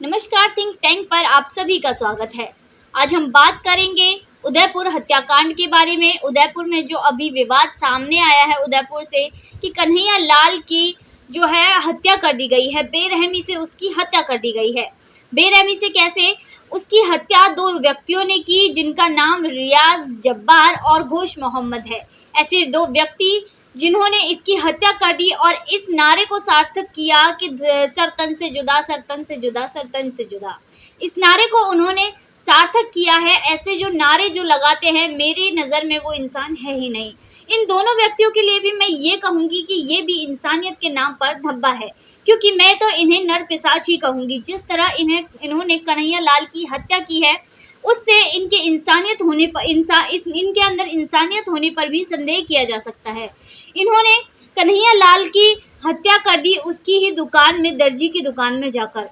नमस्कार, think tank पर आप सभी का स्वागत है। आज हम बात करेंगे उदयपुर हत्याकांड के बारे में। उदयपुर में जो अभी विवाद सामने आया है उदयपुर से कि कन्हैया लाल की जो है हत्या कर दी गई है, बेरहमी से उसकी हत्या कर दी गई है। बेरहमी से कैसे? उसकी हत्या दो व्यक्तियों ने की जिनका नाम रियाज जब्बार और घोष मोहम्मद है। ऐसे दो व्यक्ति जिन्होंने इसकी हत्या कर दी और इस नारे को सार्थक किया कि सर तन से जुदा, सर तन से जुदा, सर तन से जुदा। इस नारे को उन्होंने सार्थक किया है। ऐसे जो नारे जो लगाते हैं, मेरी नज़र में वो इंसान है ही नहीं। इन दोनों व्यक्तियों के लिए भी मैं ये कहूँगी कि ये भी इंसानियत के नाम पर धब्बा है, क्योंकि मैं तो इन्हें नर पिशाच ही कहूँगी। जिस तरह इन्होंने कन्हैया लाल की हत्या की है, उससे इनके इंसानियत होने पर इनके अंदर इंसानियत होने पर भी संदेह किया जा सकता है। इन्होंने कन्हैया लाल की हत्या कर दी उसकी ही दुकान में, दर्जी की दुकान में जाकर।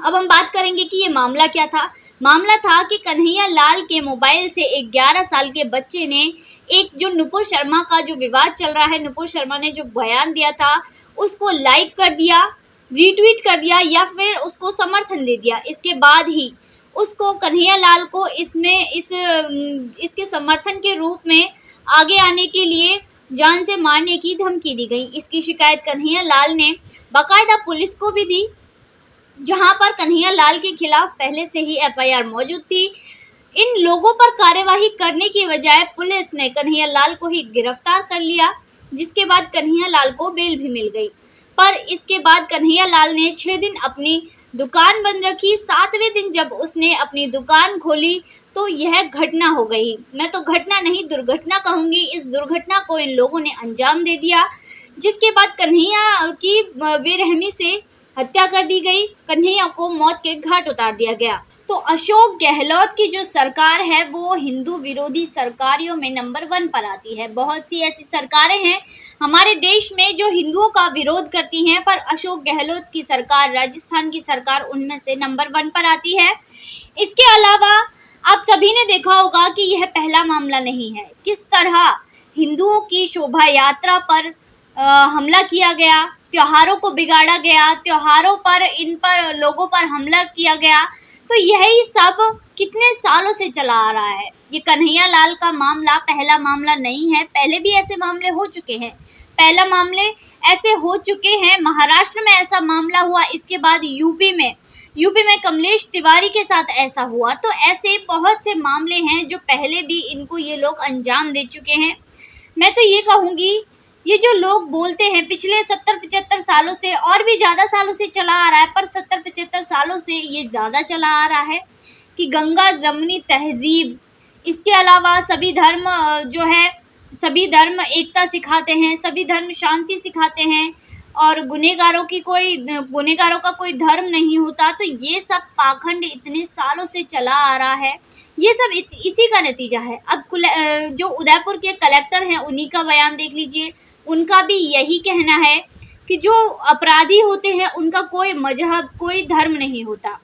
अब हम बात करेंगे कि ये मामला क्या था। मामला था कि कन्हैया लाल के मोबाइल से एक 11 साल के बच्चे ने एक जो नुपुर शर्मा का जो विवाद चल रहा है, नुपुर शर्मा ने जो बयान दिया था उसको लाइक कर दिया, रीट्वीट कर दिया या फिर उसको समर्थन दे दिया। इसके बाद ही उसको कन्हैया लाल को इसके समर्थन के रूप में आगे आने के लिए जान से मारने की धमकी दी गई। इसकी शिकायत कन्हैया लाल ने बाकायदा पुलिस को भी दी, जहां पर कन्हैया लाल के खिलाफ पहले से ही एफआईआर मौजूद थी। इन लोगों पर कार्यवाही करने की बजाय पुलिस ने कन्हैया लाल को ही गिरफ्तार कर लिया, जिसके बाद कन्हैया लाल को बेल भी मिल गई। पर इसके बाद कन्हैया लाल ने 6 दिन अपनी दुकान बंद रखी। 7वें दिन जब उसने अपनी दुकान खोली तो यह घटना हो गई। मैं तो घटना नहीं, दुर्घटना कहूँगी। इस दुर्घटना को इन लोगों ने अंजाम दे दिया, जिसके बाद कन्हैया की बेरहमी से हत्या कर दी गई। कन्हैया को मौत के घाट उतार दिया गया। तो अशोक गहलोत की जो सरकार है वो हिंदू विरोधी सरकारों में नंबर 1 पर आती है। बहुत सी ऐसी सरकारें हैं हमारे देश में जो हिंदुओं का विरोध करती हैं, पर अशोक गहलोत की सरकार, राजस्थान की सरकार उनमें से नंबर 1 पर आती है। इसके अलावा आप सभी ने देखा होगा कि यह पहला मामला नहीं है। किस तरह हिंदुओं की शोभा यात्रा पर हमला किया गया, त्योहारों को बिगाड़ा गया, त्योहारों पर इन पर लोगों पर हमला किया गया। तो यही सब कितने सालों से चला आ रहा है। ये कन्हैया लाल का मामला पहला मामला नहीं है, पहले भी ऐसे मामले हो चुके हैं। पहला मामले ऐसे हो चुके हैं, महाराष्ट्र में ऐसा मामला हुआ, इसके बाद यूपी में कमलेश तिवारी के साथ ऐसा हुआ। तो ऐसे बहुत से मामले हैं जो पहले भी इनको ये लोग अंजाम दे चुके हैं। मैं तो ये कहूँगी, ये जो लोग बोलते हैं पिछले 70-75 सालों से और भी ज़्यादा सालों से चला आ रहा है, पर 70-75 सालों से ये ज़्यादा चला आ रहा है कि गंगा जमुनी तहजीब, इसके अलावा सभी धर्म जो है, सभी धर्म एकता सिखाते हैं, सभी धर्म शांति सिखाते हैं और गुनहगारों का कोई धर्म नहीं होता। तो ये सब पाखंड इतने सालों से चला आ रहा है, ये सब इसी का नतीजा है। अब जो उदयपुर के कलेक्टर हैं उन्हीं का बयान देख लीजिए। उनका भी यही कहना है कि जो अपराधी होते हैं उनका कोई मजहब, कोई धर्म नहीं होता।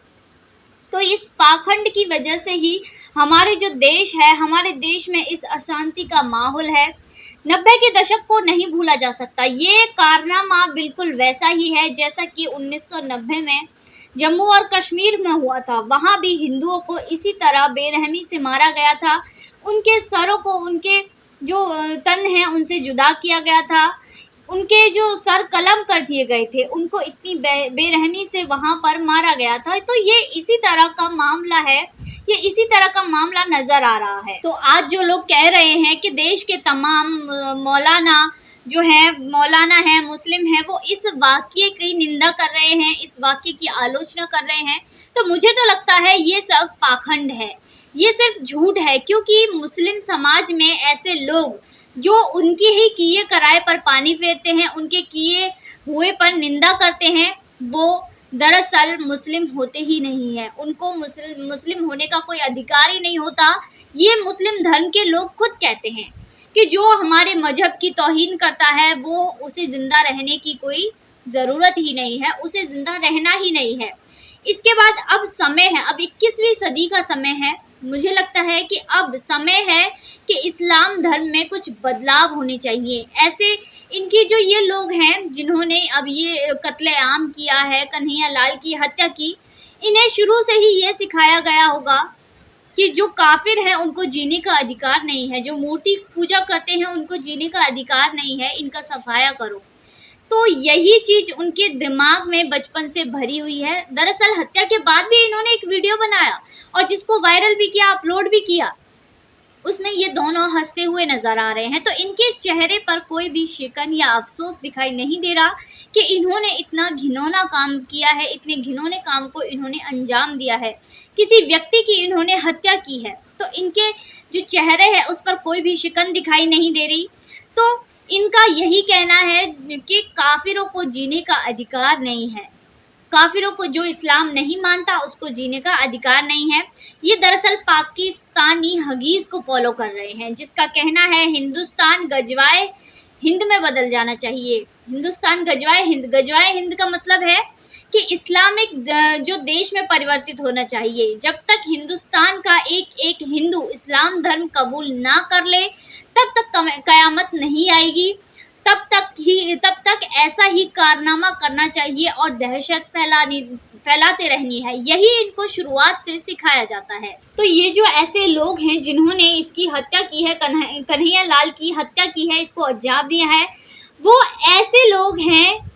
तो इस पाखंड की वजह से ही हमारे जो देश है, हमारे देश में इस अशांति का माहौल है। 90 के दशक को नहीं भूला जा सकता। ये कारनामा बिल्कुल वैसा ही है जैसा कि 1990 में जम्मू और कश्मीर में हुआ था। वहाँ भी हिंदुओं को इसी तरह बेरहमी से मारा गया था। उनके सरों को, उनके जो तन हैं उनसे जुदा किया गया था, उनके जो सर कलम कर दिए गए थे, उनको इतनी बेरहमी से वहाँ पर मारा गया था। तो ये इसी तरह का मामला है, ये इसी तरह का मामला नज़र आ रहा है। तो आज जो लोग कह रहे हैं कि देश के तमाम मौलाना है, मुस्लिम हैं, वो इस वाक्य की निंदा कर रहे हैं, इस वाक्य की आलोचना कर रहे हैं, तो मुझे तो लगता है ये सब पाखंड है, ये सिर्फ झूठ है। क्योंकि मुस्लिम समाज में ऐसे लोग जो उनकी ही किए कराए पर पानी फेरते हैं, उनके किए हुए पर निंदा करते हैं, वो दरअसल मुस्लिम होते ही नहीं है। उनको मुस्लिम होने का कोई अधिकार ही नहीं होता। ये मुस्लिम धर्म के लोग खुद कहते हैं कि जो हमारे मजहब की तौहीन करता है वो उसे ज़िंदा रहने की कोई ज़रूरत ही नहीं है, उसे ज़िंदा रहना ही नहीं है। इसके बाद अब समय है, अब 21वीं सदी का समय है। मुझे लगता है कि अब समय है कि इस्लाम धर्म में कुछ बदलाव होने चाहिए। ऐसे इनकी जो ये लोग हैं जिन्होंने अब ये कत्ले आम किया है, कन्हैया लाल की हत्या की, इन्हें शुरू से ही ये सिखाया गया होगा कि जो काफिर है उनको जीने का अधिकार नहीं है, जो मूर्ति पूजा करते हैं उनको जीने का अधिकार नहीं है, इनका सफाया करो। तो यही चीज उनके दिमाग में बचपन से भरी हुई है। दरअसल हत्या के बाद भी इन्होंने एक वीडियो बनाया और जिसको वायरल भी किया, अपलोड भी किया। उसमें ये दोनों हंसते हुए नजर आ रहे हैं, तो इनके चेहरे पर कोई भी शिकन या अफसोस दिखाई नहीं दे रहा कि इन्होंने इतना घिनौना काम किया है, इतने घिनौने काम को इन्होंने अंजाम दिया है, किसी व्यक्ति की इन्होंने हत्या की है। तो इनके जो चेहरे है उस पर कोई भी शिकन दिखाई नहीं दे रही। तो इनका यही कहना है कि काफिरों को जीने का अधिकार नहीं है, काफिरों को, जो इस्लाम नहीं मानता उसको जीने का अधिकार नहीं है। ये दरअसल पाकिस्तानी हगीज को फॉलो कर रहे हैं, जिसका कहना है हिंदुस्तान गजवाए हिंद में बदल जाना चाहिए। हिंदुस्तान गजवाए हिंद, गजवाए हिंद का मतलब है कि इस्लामिक जो देश में परिवर्तित होना चाहिए। जब तक हिंदुस्तान का एक एक हिंदू इस्लाम धर्म कबूल ना कर ले तब तक कयामत नहीं आएगी। तब तक ऐसा ही कारनामा करना चाहिए और दहशत फैलाते रहनी है। यही इनको शुरुआत से सिखाया जाता है। तो ये जो ऐसे लोग हैं जिन्होंने इसकी हत्या की है, कन्हैया लाल की हत्या की है, इसको अंजाम दिया है, वो ऐसे लोग हैं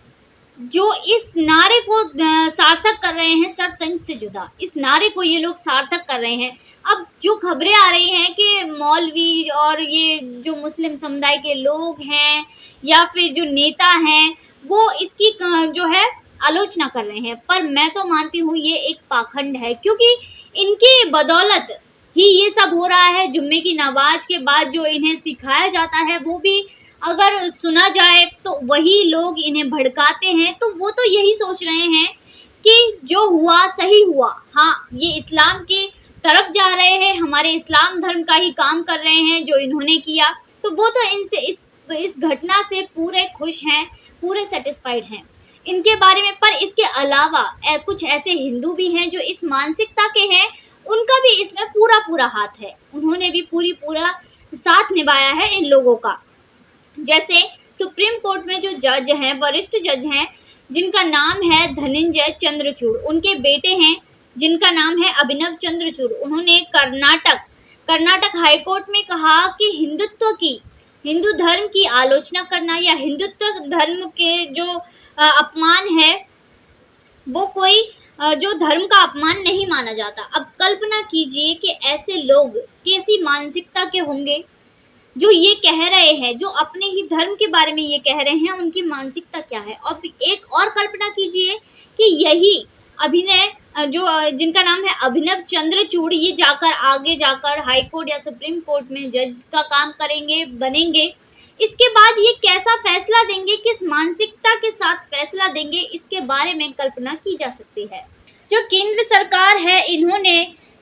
जो इस नारे को सार्थक कर रहे हैं, सर तंज से जुदा। इस नारे को ये लोग सार्थक कर रहे हैं। अब जो खबरें आ रही हैं कि मौलवी और ये जो मुस्लिम समुदाय के लोग हैं या फिर जो नेता हैं वो इसकी जो है आलोचना कर रहे हैं, पर मैं तो मानती हूँ ये एक पाखंड है, क्योंकि इनकी बदौलत ही ये सब हो रहा है। जुम्मे की नमाज के बाद जो इन्हें सिखाया जाता है वो भी अगर सुना जाए तो वही लोग इन्हें भड़काते हैं। तो वो तो यही सोच रहे हैं कि जो हुआ सही हुआ, हाँ ये इस्लाम की तरफ जा रहे हैं, हमारे इस्लाम धर्म का ही काम कर रहे हैं जो इन्होंने किया। तो वो तो इनसे इस घटना से पूरे खुश हैं, पूरे सेटिस्फाइड हैं इनके बारे में। पर इसके अलावा कुछ ऐसे हिंदू भी हैं जो इस मानसिकता के हैं, उनका भी इसमें पूरा हाथ है, उन्होंने भी पूरा साथ निभाया है इन लोगों का। जैसे सुप्रीम कोर्ट में जो जज हैं, वरिष्ठ जज हैं, जिनका नाम है धनंजय चंद्रचूड़, उनके बेटे हैं जिनका नाम है अभिनव चंद्रचूड़। उन्होंने कर्नाटक हाई कोर्ट में कहा कि हिंदू धर्म की आलोचना करना या हिंदुत्व धर्म के जो अपमान है वो कोई जो धर्म का अपमान नहीं माना जाता। अब कल्पना कीजिए कि ऐसे लोग कैसी मानसिकता के होंगे जो ये कह रहे हैं, जो अपने ही धर्म के बारे में ये कह रहे हैं, उनकी मानसिकता क्या है। और एक और कल्पना कीजिए कि यही जिनका नाम है अभिनव चंद्रचूड़, ये आगे जाकर हाई कोर्ट या सुप्रीम कोर्ट में जज का काम बनेंगे। इसके बाद ये कैसा फैसला देंगे, किस मानसिकता के साथ फैसला देंगे, इसके बारे में कल्पना की जा सकती है। जो केंद्र सरकार है, इन्होंने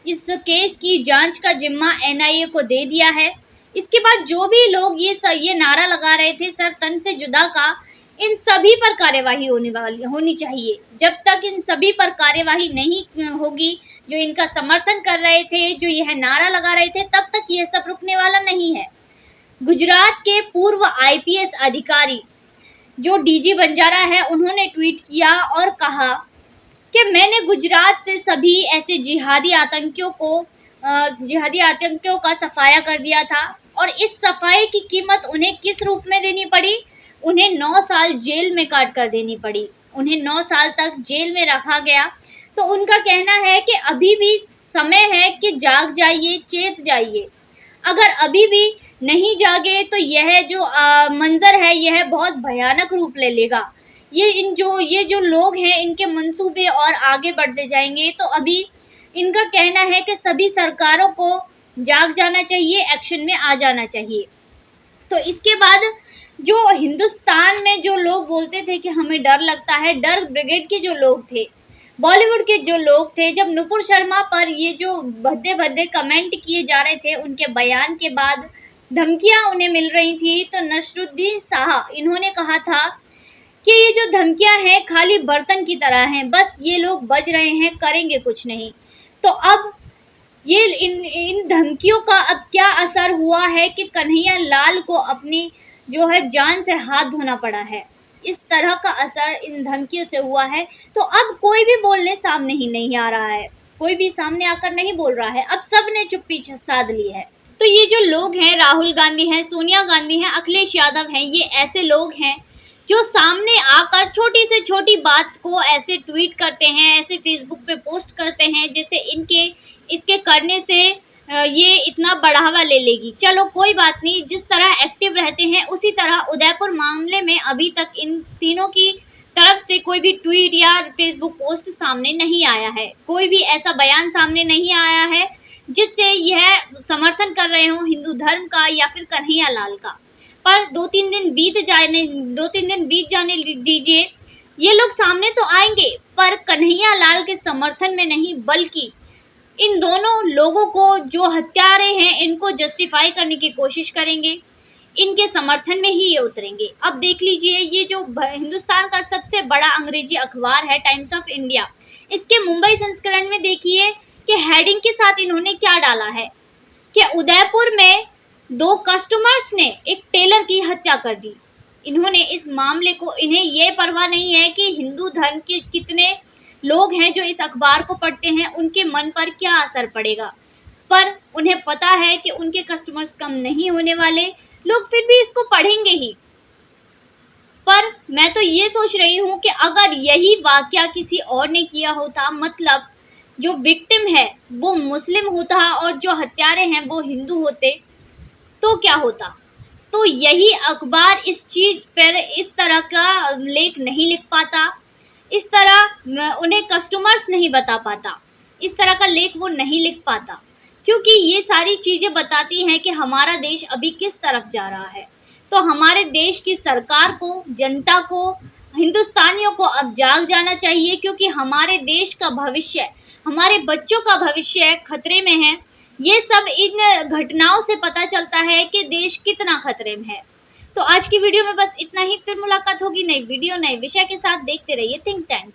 इस केस की जांच का जिम्मा NIA को दे दिया है। इसके बाद जो भी लोग ये नारा लगा रहे थे सर तन से जुदा का, इन सभी पर कार्यवाही होनी चाहिए। जब तक इन सभी पर कार्यवाही नहीं होगी, जो इनका समर्थन कर रहे थे, जो यह नारा लगा रहे थे, तब तक यह सब रुकने वाला नहीं है। गुजरात के पूर्व IPS अधिकारी जो DG बंजारा है, उन्होंने ट्वीट किया और कहा कि मैंने गुजरात से सभी ऐसे जिहादी आतंकियों का सफाया कर दिया था और इस सफाई की कीमत उन्हें किस रूप में देनी पड़ी? उन्हें 9 साल जेल में काट कर देनी पड़ी। उन्हें 9 साल तक जेल में रखा गया। तो उनका कहना है कि अभी भी समय है कि जाग जाइए, चेत जाइए। अगर अभी भी नहीं जागे तो यह जो मंजर है यह बहुत भयानक रूप ले लेगा। ये जो लोग हैं, इनके मंसूबे और आगे बढ़ते जाएंगे। तो अभी इनका कहना है कि सभी सरकारों को जाग जाना चाहिए, एक्शन में आ जाना चाहिए। तो इसके बाद जो हिंदुस्तान में जो लोग बोलते थे कि हमें डर लगता है, डर ब्रिगेड के जो लोग थे, बॉलीवुड के जो लोग थे, जब नुपुर शर्मा पर ये जो भद्दे कमेंट किए जा रहे थे, उनके बयान के बाद धमकियां उन्हें मिल रही थी, तो नसरुद्दीन शाह इन्होंने कहा था कि ये जो धमकियां हैं खाली बर्तन की तरह हैं, बस ये लोग बज रहे हैं, करेंगे कुछ नहीं। तो अब ये इन धमकियों का अब क्या असर हुआ है कि कन्हैया लाल को अपनी जो है जान से हाथ धोना पड़ा है। इस तरह का असर इन धमकियों से हुआ है, तो अब कोई भी बोलने सामने ही नहीं आ रहा है, कोई भी सामने आकर नहीं बोल रहा है। अब सब ने चुप्पी साध ली है। तो ये जो लोग हैं, राहुल गांधी हैं, सोनिया गांधी हैं, अखिलेश यादव हैं, ये ऐसे लोग हैं जो सामने आकर छोटी से छोटी बात को ऐसे ट्वीट करते हैं, ऐसे फेसबुक पे पोस्ट करते हैं जैसे इसके करने से ये इतना बढ़ावा ले लेगी। चलो कोई बात नहीं, जिस तरह एक्टिव रहते हैं उसी तरह उदयपुर मामले में अभी तक इन तीनों की तरफ से कोई भी ट्वीट या फेसबुक पोस्ट सामने नहीं आया है, कोई भी ऐसा बयान सामने नहीं आया है जिससे यह समर्थन कर रहे हों हिंदू धर्म का या फिर कन्हैया लाल का। पर 2-3 दिन बीत जाने दीजिए, ये लोग सामने तो आएंगे पर कन्हैया लाल के समर्थन में नहीं, बल्कि इन दोनों लोगों को जो हत्यारे हैं इनको जस्टिफाई करने की कोशिश करेंगे, इनके समर्थन में ही ये उतरेंगे। अब देख लीजिए, ये जो हिंदुस्तान का सबसे बड़ा अंग्रेजी अखबार है टाइम्स ऑफ इंडिया, इसके मुंबई संस्करण में देखिए कि हेडिंग के साथ इन्होंने क्या डाला है कि उदयपुर में 2 कस्टमर्स ने एक टेलर की हत्या कर दी। इन्होंने इस मामले को, इन्हें ये परवाह नहीं है कि हिंदू धर्म के कितने लोग हैं जो इस अखबार को पढ़ते हैं, उनके मन पर क्या असर पड़ेगा, पर उन्हें पता है कि उनके कस्टमर्स कम नहीं होने वाले, लोग फिर भी इसको पढ़ेंगे ही। पर मैं तो ये सोच रही हूँ कि अगर यही वाकया किसी और ने किया होता, मतलब जो विक्टिम है वो मुस्लिम होता और जो हत्यारे हैं वो हिंदू होते, तो क्या होता। तो यही अखबार इस चीज़ पर इस तरह का लेख नहीं लिख पाता, इस तरह उन्हें कस्टमर्स नहीं बता पाता, इस तरह का लेख वो नहीं लिख पाता, क्योंकि ये सारी चीज़ें बताती हैं कि हमारा देश अभी किस तरफ जा रहा है। तो हमारे देश की सरकार को, जनता को, हिंदुस्तानियों को अब जाग जाना चाहिए, क्योंकि हमारे देश का भविष्य, हमारे बच्चों का भविष्य खतरे में है। ये सब इन घटनाओं से पता चलता है कि देश कितना खतरे में है। तो आज की वीडियो में बस इतना ही, फिर मुलाकात होगी नई वीडियो नए विषय के साथ। देखते रहिए थिंक टैंक।